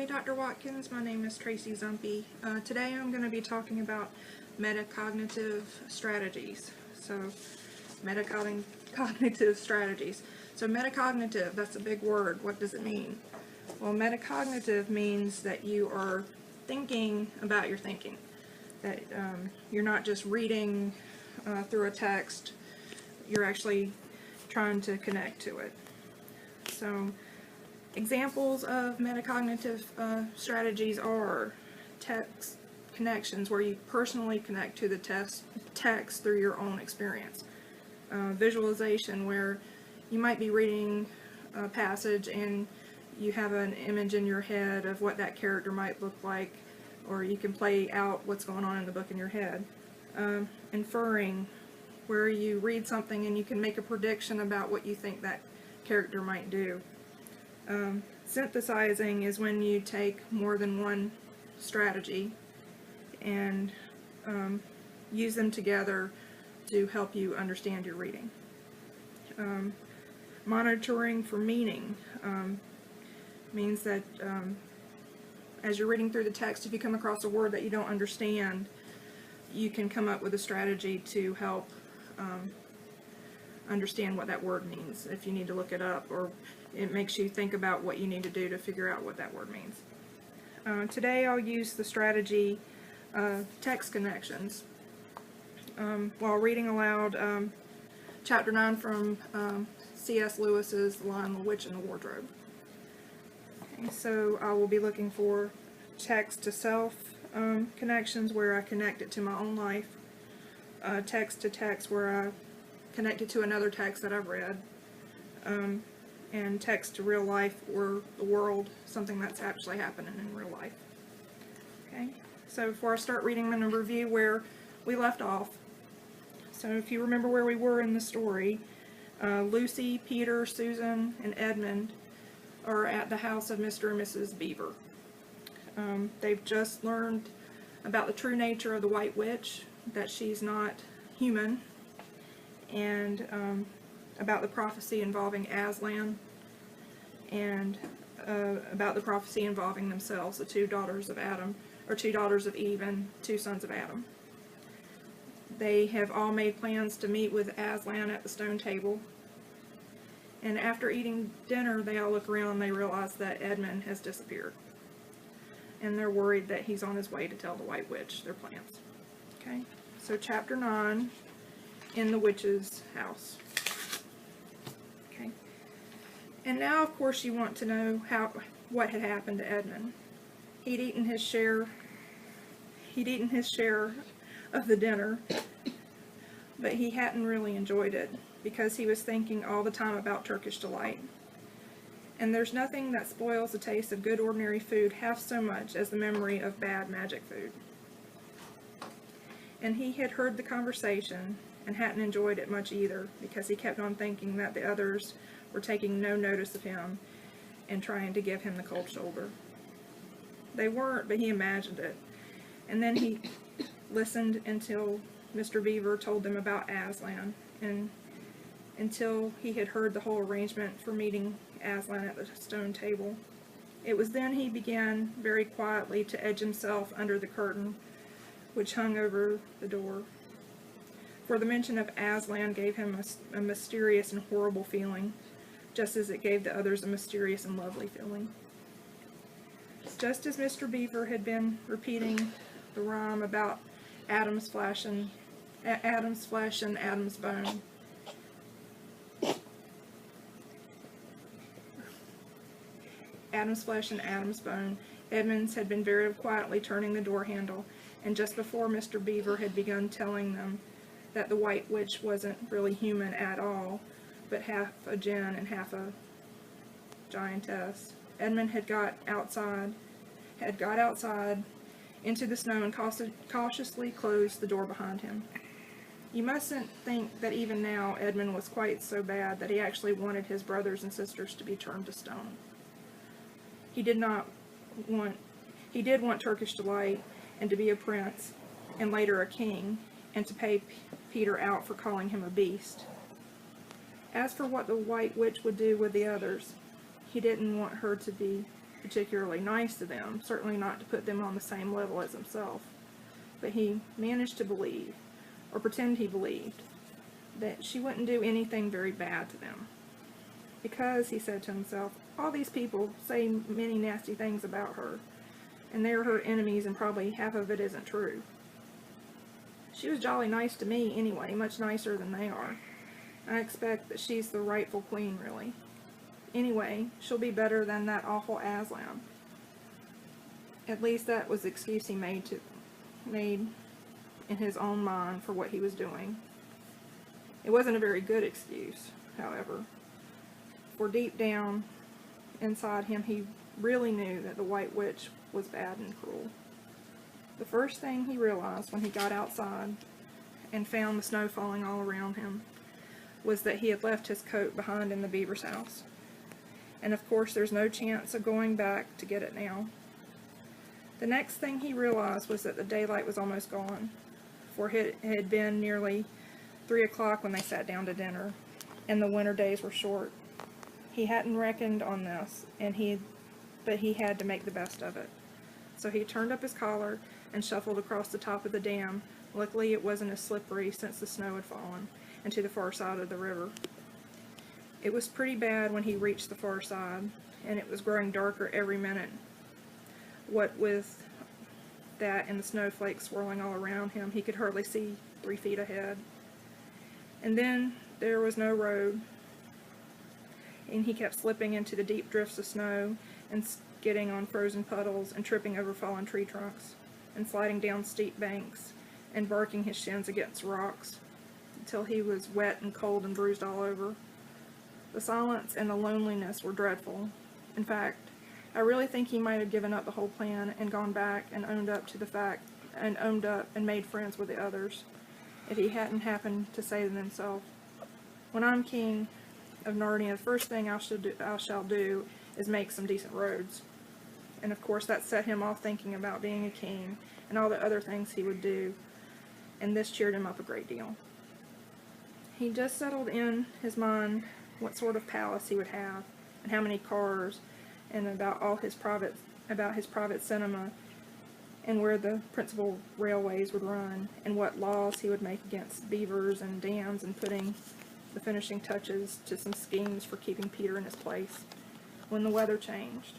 Dr. Watkins. My name is Tracy Zumpy. Today I'm going to be talking about metacognitive strategies. Metacognitive strategies. So metacognitive, that's a big word. What does it mean? Well, metacognitive means that you are thinking about your thinking. That you're not just reading through a text, you're actually trying to connect to it. So examples of metacognitive strategies are text connections, where you personally connect to the text through your own experience. Visualization, where you might be reading a passage and you have an image in your head of what that character might look like, or you can play out what's going on in the book in your head. Inferring, where you read something and you can make a prediction about what you think that character might do. Synthesizing is when you take more than one strategy and use them together to help you understand your reading. Monitoring for meaning means that as you're reading through the text, if you come across a word that you don't understand, you can come up with a strategy to help understand what that word means if you need to look it up, or it makes you think about what you need to do to figure out what that word means. Today I'll use the strategy text connections while reading aloud chapter 9 from C.S. Lewis's The Lion, the Witch, and the Wardrobe. Okay, so I will be looking for text to self connections, where I connect it to my own life, text to text, where I connect it to another text that I've read, and text to real life or the world, something that's actually happening in real life. Okay, so before I start reading, I'm going to review where we left off. So if you remember where we were in the story, Lucy, Peter, Susan, and Edmund are at the house of Mr. and Mrs. Beaver. They've just learned about the true nature of the White Witch, that she's not human, and about the prophecy involving Aslan, and about the prophecy involving themselves, the two daughters of Adam, or two daughters of Eve and two sons of Adam. They have all made plans to meet with Aslan at the stone table, and after eating dinner they all look around and they realize that Edmund has disappeared, and they're worried that he's on his way to tell the White Witch their plans. Okay, so chapter 9, in the witch's house. Okay, and now of course you want to know what had happened to Edmund. He'd eaten his share of the dinner, but he hadn't really enjoyed it because he was thinking all the time about Turkish delight. And there's nothing that spoils the taste of good ordinary food half so much as the memory of bad magic food. And he had heard the conversation and hadn't enjoyed it much either, because he kept on thinking that the others were taking no notice of him and trying to give him the cold shoulder. They weren't, but he imagined it. And then he listened until Mr. Beaver told them about Aslan, and until he had heard the whole arrangement for meeting Aslan at the stone table. It was then he began very quietly to edge himself under the curtain which hung over the door. For the mention of Aslan gave him a mysterious and horrible feeling, just as it gave the others a mysterious and lovely feeling. Just as Mr. Beaver had been repeating the rhyme about Adam's flesh and Adam's bone, Adam's flesh and Adam's bone, Edmunds had been very quietly turning the door handle, and just before Mr. Beaver had begun telling them that the White Witch wasn't really human at all, but half a djinn and half a giantess, Edmund had got outside into the snow and cautiously closed the door behind him. You mustn't think that even now Edmund was quite so bad that he actually wanted his brothers and sisters to be turned to stone. He did want Turkish delight, and to be a prince, and later a king, and to pay Peter out for calling him a beast. As for what the White Witch would do with the others, he didn't want her to be particularly nice to them, certainly not to put them on the same level as himself. But he managed to believe, or pretend he believed, that she wouldn't do anything very bad to them. Because, he said to himself, all these people say many nasty things about her, and they're her enemies, and probably half of it isn't true. She was jolly nice to me anyway, much nicer than they are. I expect that she's the rightful queen, really. Anyway, she'll be better than that awful Aslan. At least that was the excuse he made in his own mind for what he was doing. It wasn't a very good excuse, however, for deep down inside him he really knew that the White Witch was bad and cruel. The first thing he realized when he got outside and found the snow falling all around him was that he had left his coat behind in the beaver's house. And of course there's no chance of going back to get it now. The next thing he realized was that the daylight was almost gone, for it had been nearly 3 o'clock when they sat down to dinner, and the winter days were short. He hadn't reckoned on this, but he had to make the best of it. So he turned up his collar and shuffled across the top of the dam. Luckily it wasn't as slippery since the snow had fallen, and to the far side of the river. It was pretty bad when he reached the far side, and it was growing darker every minute. What with that and the snowflakes swirling all around him, he could hardly see 3 feet ahead. And then there was no road, and he kept slipping into the deep drifts of snow and skidding on frozen puddles and tripping over fallen tree trunks and sliding down steep banks and barking his shins against rocks until he was wet and cold and bruised all over. The silence and the loneliness were dreadful. In fact, I really think he might have given up the whole plan and gone back and owned up to the fact and made friends with the others, if he hadn't happened to say to himself, when I'm king of Narnia, the first thing I shall do is make some decent roads. And of course that set him off thinking about being a king and all the other things he would do, and this cheered him up a great deal. He just settled in his mind what sort of palace he would have, and how many cars, and about his private cinema, and where the principal railways would run, and what laws he would make against beavers and dams, and putting the finishing touches to some schemes for keeping Peter in his place, when the weather changed.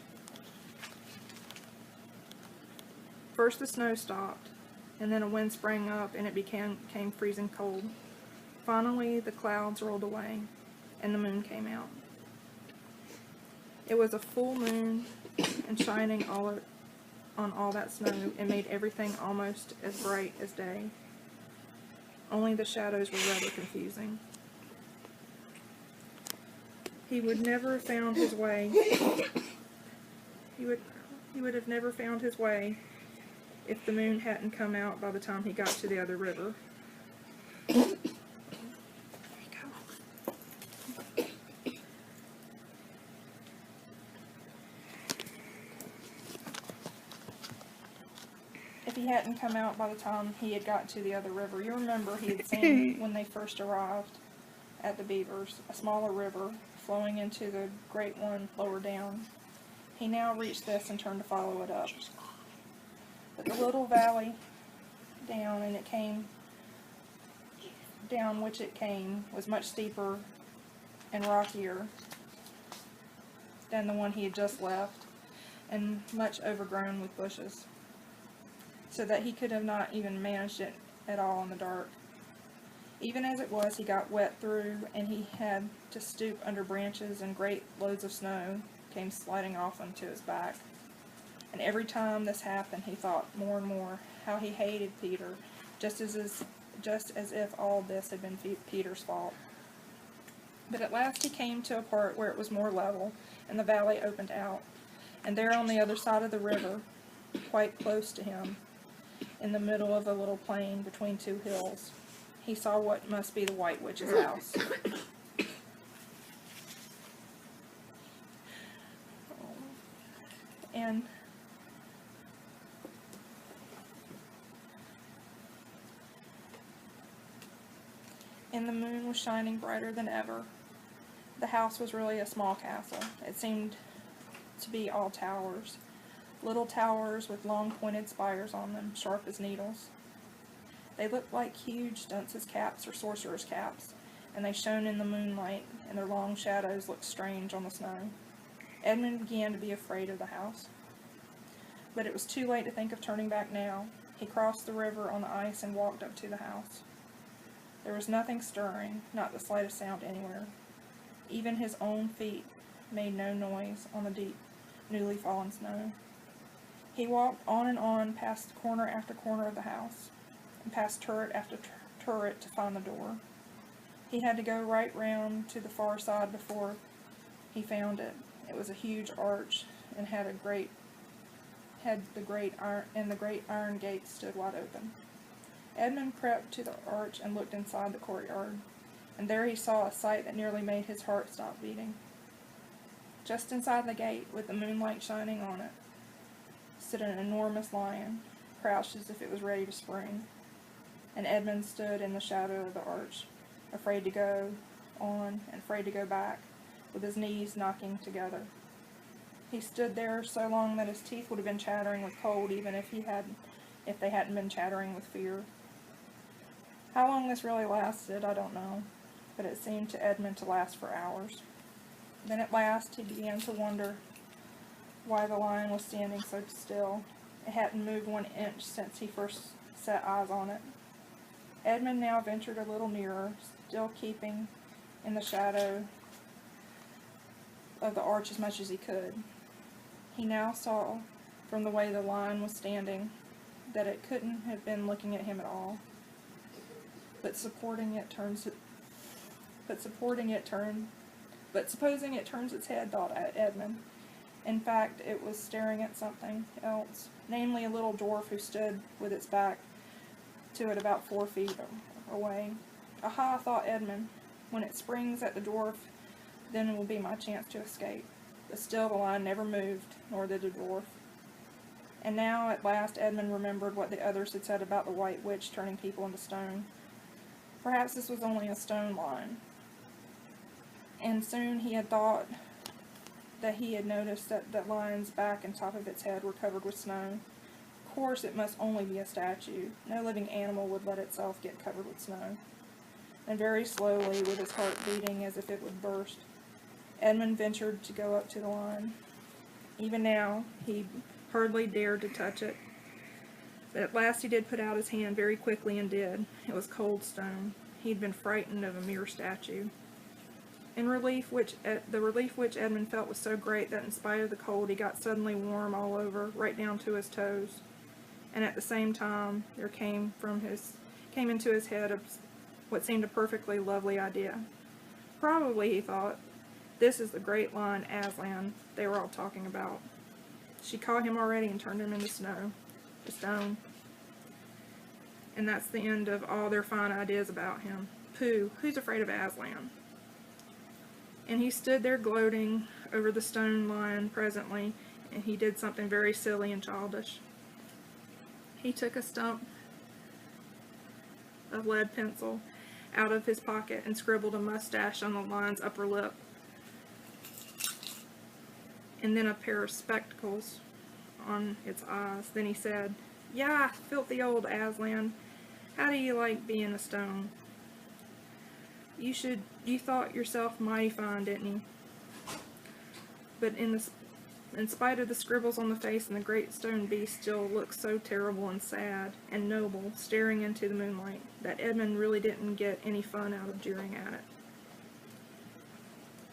First the snow stopped, and then a wind sprang up, and it became freezing cold. Finally the clouds rolled away, and the moon came out. It was a full moon, and shining on all that snow, it made everything almost as bright as day. Only the shadows were rather confusing. He would never have found his way. He would have never found his way if the moon hadn't come out by the time he got to the other river. If he hadn't come out by the time he had got to the other river. You remember he had seen when they first arrived at the Beavers, a smaller river flowing into the great one lower down. He now reached this and turned to follow it up. But the little valley down which it came was much steeper and rockier than the one he had just left, and much overgrown with bushes, so that he could have not even managed it at all in the dark. Even as it was, he got wet through, and he had to stoop under branches, and great loads of snow came sliding off onto his back. And every time this happened, he thought more and more how he hated Peter, just as if all this had been Peter's fault. But at last he came to a part where it was more level, and the valley opened out, and there on the other side of the river, quite close to him, in the middle of a little plain between two hills, he saw what must be the White Witch's house. And the moon was shining brighter than ever. The house was really a small castle. It seemed to be all towers, little towers with long pointed spires on them, sharp as needles. They looked like huge dunce's caps or sorcerer's caps, and they shone in the moonlight, and their long shadows looked strange on the snow. Edmund began to be afraid of the house. But it was too late to think of turning back now. He crossed the river on the ice and walked up to the house. There was nothing stirring, not the slightest sound anywhere. Even his own feet made no noise on the deep, newly fallen snow. He walked on and on past corner after corner of the house, and past turret after turret to find the door. He had to go right round to the far side before he found it. It was a huge arch, and the great iron gate stood wide open. Edmund crept to the arch and looked inside the courtyard, and there he saw a sight that nearly made his heart stop beating. Just inside the gate, with the moonlight shining on it, stood an enormous lion, crouched as if it was ready to spring, and Edmund stood in the shadow of the arch, afraid to go on and afraid to go back, with his knees knocking together. He stood there so long that his teeth would have been chattering with cold, even if they hadn't been chattering with fear. How long this really lasted, I don't know, but it seemed to Edmund to last for hours. Then at last he began to wonder why the lion was standing so still. It hadn't moved 1 inch since he first set eyes on it. Edmund now ventured a little nearer, still keeping in the shadow of the arch as much as he could. He now saw, from the way the lion was standing, that it couldn't have been looking at him at all. But supposing it turns its head, thought Edmund. In fact, it was staring at something else, namely a little dwarf who stood with its back to it about 4 feet away. Aha, thought Edmund, when it springs at the dwarf, then will be my chance to escape. But still the lion never moved, nor did the dwarf. And now, at last, Edmund remembered what the others had said about the White Witch turning people into stone. Perhaps this was only a stone lion. And soon he had thought that he had noticed that the lion's back and top of its head were covered with snow. Of course, it must only be a statue. No living animal would let itself get covered with snow. And very slowly, with his heart beating as if it would burst, Edmund ventured to go up to the lion. Even now, he hardly dared to touch it. But at last he did put out his hand very quickly and did. It was cold stone. He had been frightened of a mere statue. The relief which Edmund felt was so great that in spite of the cold he got suddenly warm all over, right down to his toes. And at the same time there came into his head what seemed a perfectly lovely idea. Probably, he thought, this is the great lion Aslan they were all talking about. She caught him already and turned him into stone. And that's the end of all their fine ideas about him. Pooh, who's afraid of Aslan? And he stood there gloating over the stone lion presently, and he did something very silly and childish. He took a stump of lead pencil out of his pocket and scribbled a mustache on the lion's upper lip, and then a pair of spectacles on its eyes. Then he said, "Yah, filthy old Aslan, how do you like being a stone? You thought yourself mighty fine, didn't you?" But in spite of the scribbles on the face, and the great stone beast still looked so terrible and sad and noble, staring into the moonlight, that Edmund really didn't get any fun out of jeering at it.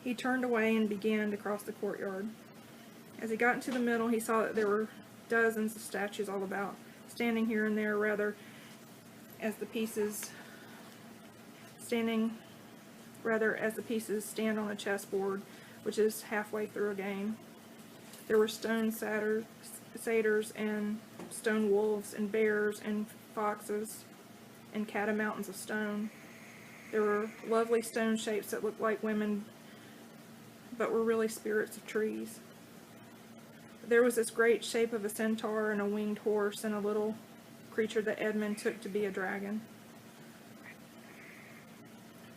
He turned away and began to cross the courtyard. As he got into the middle, he saw that there were dozens of statues all about, standing here and there rather as the pieces stand on a chessboard, which is halfway through a game. There were stone satyrs and stone wolves and bears and foxes and catamountains of stone. There were lovely stone shapes that looked like women but were really spirits of trees. There was this great shape of a centaur and a winged horse and a little creature that Edmund took to be a dragon.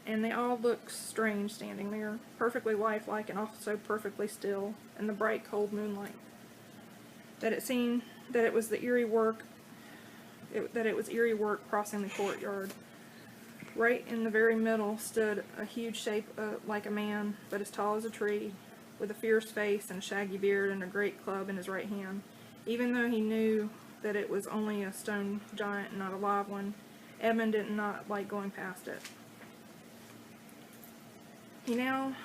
and they all looked strange standing there, perfectly lifelike and also perfectly still in the bright cold moonlight. That it seemed that it was the eerie work crossing the courtyard. Right in the very middle stood a huge shape like a man, but as tall as a tree, with a fierce face and a shaggy beard and a great club in his right hand. Even though he knew that it was only a stone giant and not a live one, Edmund did not like going past it. He now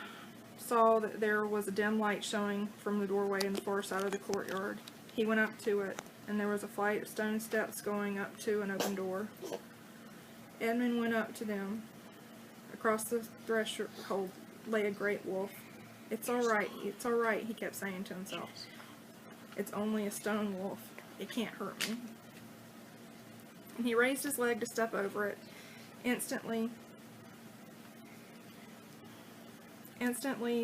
saw that there was a dim light showing from the doorway in the far side of the courtyard. He went up to it, and there was a flight of stone steps going up to an open door. Edmund went up to them. Across the threshold lay a great wolf. It's all right, he kept saying to himself. It's only a stone wolf. It can't hurt me. And he raised his leg to step over it. Instantly,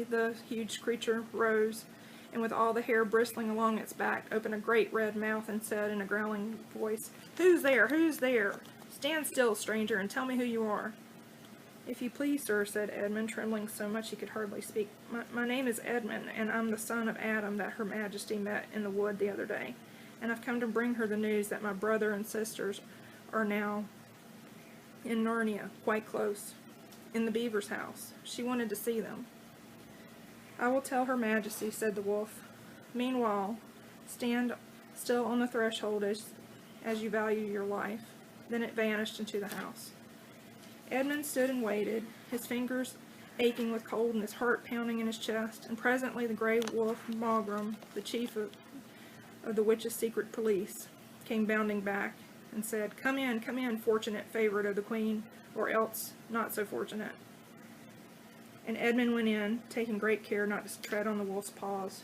the huge creature rose, and with all the hair bristling along its back, opened a great red mouth and said in a growling voice, "Who's there? Who's there? Stand still, stranger, and tell me who you are." "If you please, sir," said Edmund, trembling so much he could hardly speak. My name is Edmund, and I'm the son of Adam that Her Majesty met in the wood the other day, and I've come to bring her the news that my brother and sisters are now in Narnia, quite close, in the beaver's house. She wanted to see them." "I will tell Her Majesty," said the wolf. "Meanwhile, stand still on the threshold as you value your life." Then it vanished into the house. Edmund stood and waited, his fingers aching with cold and his heart pounding in his chest, and presently the gray wolf Malgrim, the chief of the witch's secret police, came bounding back and said, come in, fortunate favorite of the queen, or else not so fortunate." And Edmund went in, taking great care not to tread on the wolf's paws.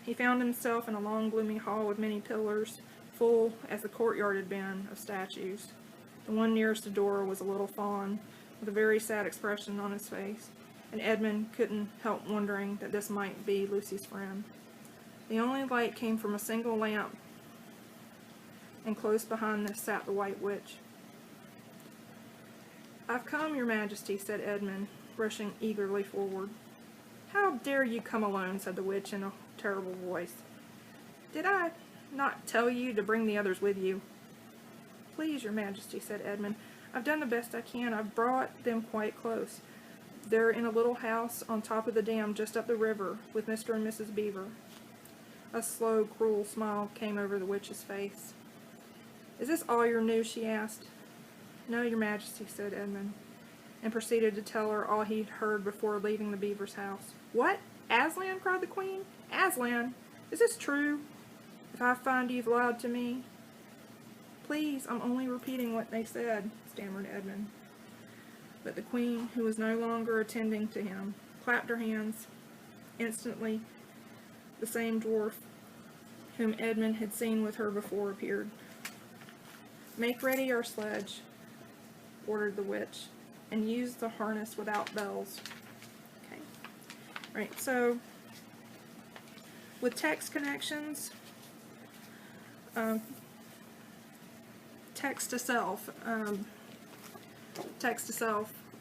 He found himself in a long gloomy hall with many pillars, full, as the courtyard had been, of statues. The one nearest the door was a little fawn, with a very sad expression on his face, and Edmund couldn't help wondering that this might be Lucy's friend. The only light came from a single lamp, and close behind this sat the White Witch. "I've come, Your Majesty," said Edmund, rushing eagerly forward. "How dare you come alone?" said the witch in a terrible voice. "Did I not tell you to bring the others with you?" "Please, Your Majesty," said Edmund, "I've done the best I can. I've brought them quite close. They're in a little house on top of the dam just up the river with Mr. and Mrs. Beaver." A slow, cruel smile came over the witch's face. "Is this all your news?" she asked. "No, Your Majesty," said Edmund, and proceeded to tell her all he'd heard before leaving the beaver's house. "What? Aslan?" cried the queen. "Aslan? Is this true? If I find you've lied to me—" "Please, I'm only repeating what they said," stammered Edmund. But the queen, who was no longer attending to him, clapped her hands. Instantly, the same dwarf whom Edmund had seen with her before appeared. "Make ready our sledge," ordered the witch, "and use the harness without bells." Okay. Right, so with text connections, text to self,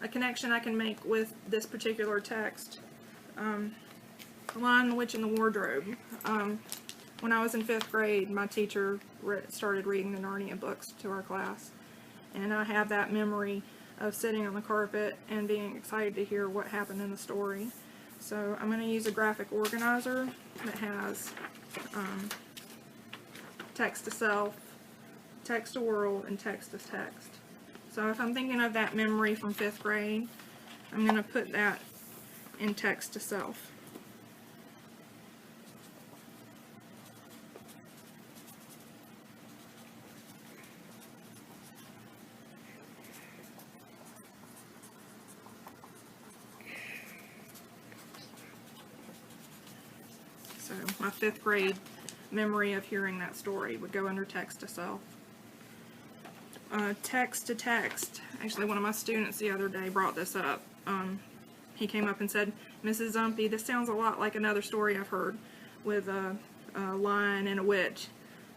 a connection I can make with this particular text. Lion, the Witch, and the Wardrobe. When I was in 5th grade, my teacher started reading the Narnia books to our class, and I have that memory of sitting on the carpet and being excited to hear what happened in the story. So I'm going to use a graphic organizer that has text to self, text to world, and text to text. So if I'm thinking of that memory from 5th grade, I'm going to put that in text to self. So my 5th grade memory of hearing that story would go under text to self. Text to text. Actually, one of my students the other day brought this up. He came up and said, "Mrs. Zumpy, this sounds a lot like another story I've heard with a lion and a witch."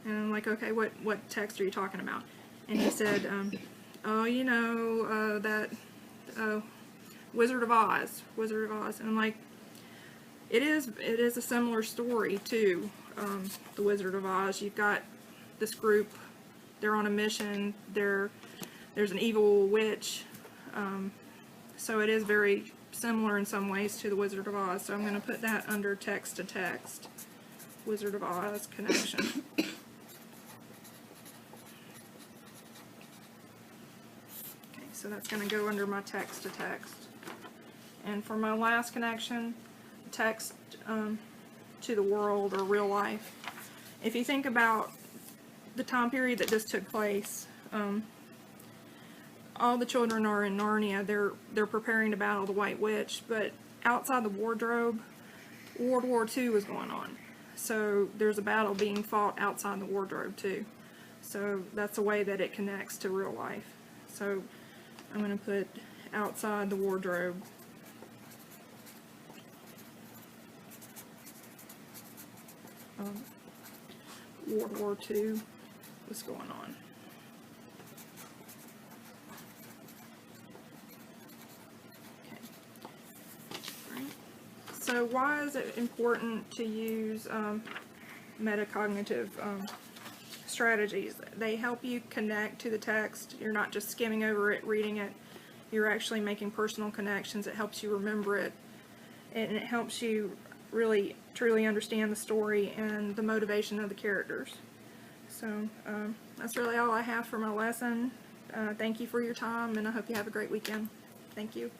And I'm like, okay, what text are you talking about? And he said, "Oh, you know, Wizard of Oz, and like it is a similar story to the Wizard of Oz. You've got this group, they're on a mission, there's an evil witch, so it is very similar in some ways to the Wizard of Oz. So I'm going to put that under text to text, Wizard of Oz connection. So that's going to go under my text to text. And for my last connection, text to the world or real life. If you think about the time period that this took place, all the children are in Narnia. They're preparing to battle the White Witch, but outside the wardrobe, World War II was going on. So there's a battle being fought outside the wardrobe too. So that's a way that it connects to real life. So I'm going to put outside the wardrobe. World War II was going on. Okay. Right. So why is it important to use metacognitive strategies? They help you connect to the text. You're not just skimming over it, reading it. You're actually making personal connections. It helps you remember it, and it helps you really truly understand the story and the motivation of the characters. So that's really all I have for my lesson. Thank you for your time, and I hope you have a great weekend. Thank you.